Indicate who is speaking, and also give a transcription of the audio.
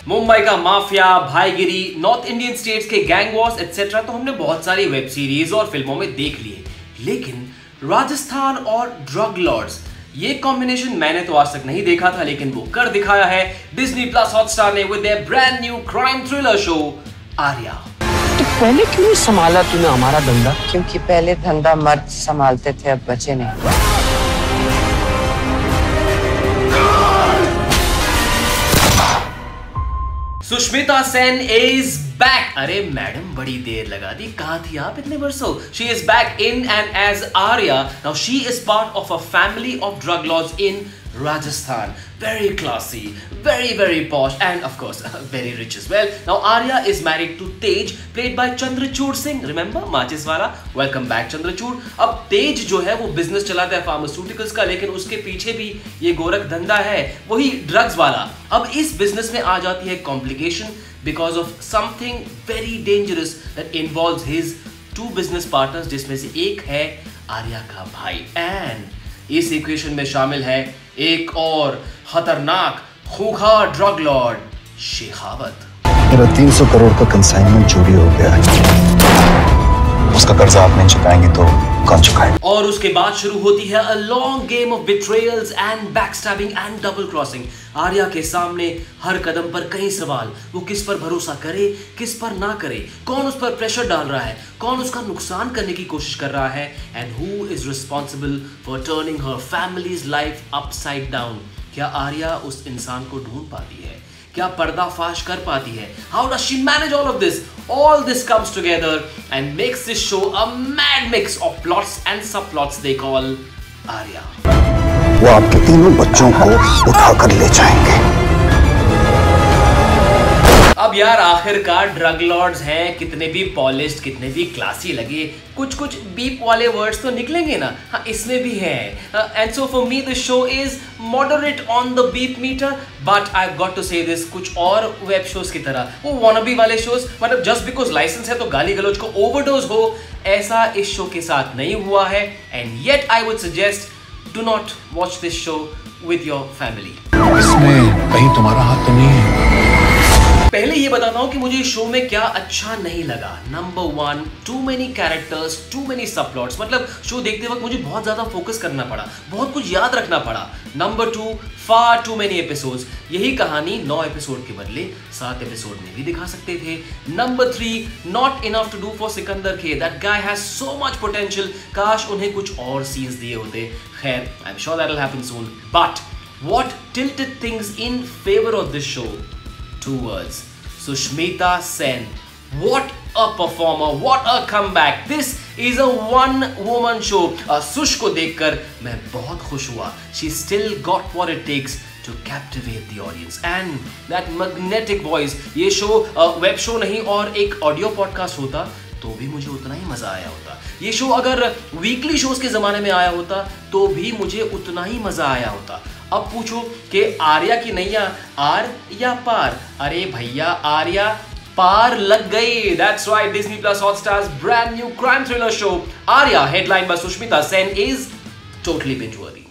Speaker 1: मुंबई का mafia, भाईगिरी, north Indian states के gang Wars etcetera तो हमने बहुत सारी वेब सीरीज और फिल्मों में देख लिए, लेकिन राजस्थान और ड्रग लॉर्ड्स ये कॉम्बिनेशन मैंने तो आज तक नहीं देखा था, लेकिन वो कर दिखाया है डिज्नी प्लस हॉटस्टार ने with their brand new crime thriller show Arya.
Speaker 2: तो पहले क्यों नहीं संभाला तूने हमारा धंधा?
Speaker 3: क्योंकि पहले धंधा मर्द संभालते थे, अब बचे नहीं।
Speaker 1: Sushmita Sen is back. अरे मैडम, बड़ी देर लगा दी, कहां थी आप इतने वर्षों? She is back in and as Aarya. Now she is part of a family of drug lords in Rajasthan. Very classy, very posh, and of course very rich as well. Now Arya is married to Tej, played by Chandrachud Singh. Remember माचिस वाला? Welcome back Chandrachud. अब तेज जो है वो business चलाता है pharmaceuticals का, लेकिन उसके पीछे भी ये गोरख धंधा है, वही ड्रग्स वाला। अब इस बिजनेस में आ जाती है complication because of something very dangerous that involves his two business partners, जिसमें से एक है आर्या का भाई, एंड इस इक्वेशन में शामिल है एक और खतरनाक खूंखार ड्रग लॉर्ड शेखावत।
Speaker 4: मेरा 300 करोड़ का कंसाइनमेंट चोरी हो गया है, उसका कर्जा आप नहीं चुकाएंगे तो कौन चुकाएगा?
Speaker 1: और उसके बाद शुरू होती है a long game of betrayals and backstabbing and double crossing. Arya के सामने हर कदम पर कई सवाल, वो किस पर भरोसा करे, किस पर ना करे, कौन उस पर प्रेशर डाल रहा है, कौन उसका नुकसान करने की कोशिश कर रहा है, and who is responsible for turning her families life upside down. क्या आर्या उस इंसान को ढूंढ पाती है? क्या पर्दाफाश कर पाती है? How does she manage all of this? All this comes together and makes this show a mad mix of plots and subplots they call Arya.
Speaker 4: वो आपके तीनों बच्चों को उठाकर ले जाएंगे।
Speaker 1: अब यार आखिरकार ड्रग लॉर्ड्स हैं, कितने भी पॉलिश्ड, कितने भी क्लासी लगे, कुछ कुछ बीप वाले वर्ड्स तो निकलेंगे ना। हाँ, इसमें भी है। And so for me this show is moderate on the beep meter, but I have got to say this, कुछ और वेब शोज की तरह वो वानाबी वाले शोज, मतलब जस्ट बिकॉज लाइसेंस है तो गाली गलौज को ओवरडोज हो, ऐसा इस शो के साथ नहीं हुआ है। And yet I would suggest do not watch this show with your family.
Speaker 4: इसमें कहीं तुम्हारा हाथ तो नहीं है?
Speaker 1: पहले ये बताता हूं कि मुझे इस शो में क्या अच्छा नहीं लगा। Number 1, too many characters, too many subplots, मतलब शो देखते वक्त मुझे बहुत ज्यादा फोकस करना पड़ा, बहुत कुछ याद रखना पड़ा। Number 2, far too many episodes, यही कहानी 9 एपिसोड के बदले 7 एपिसोड में भी दिखा सकते थे। Number 3, not enough to do for Sikandar के, that guy has so much potential, काश उन्हें कुछ और सीन्स दिए होते। खैर, I am sure that will happen soon, but what tilted things in favour of this show? 2 words, Sushmita Sen. What a performer, what a comeback. This is a one-woman show. Sush को देखकर मैं बहुत खुश हुआ. She still got what it takes to captivate the audience. And that magnetic voice. ये show web show नहीं और एक ऑडियो पॉडकास्ट होता तो भी मुझे उतना ही मजा आया होता। ये शो अगर वीकली शोज के जमाने में आया होता तो भी मुझे उतना ही मजा आया होता। अब पूछो कि आर्या की नैया आर या पार? अरे भैया, आर्या पार लग गई। That's right, Disney Plus Hotstar's brand new crime thriller show Arya, headlined by Sushmita Sen, is totally binge-worthy.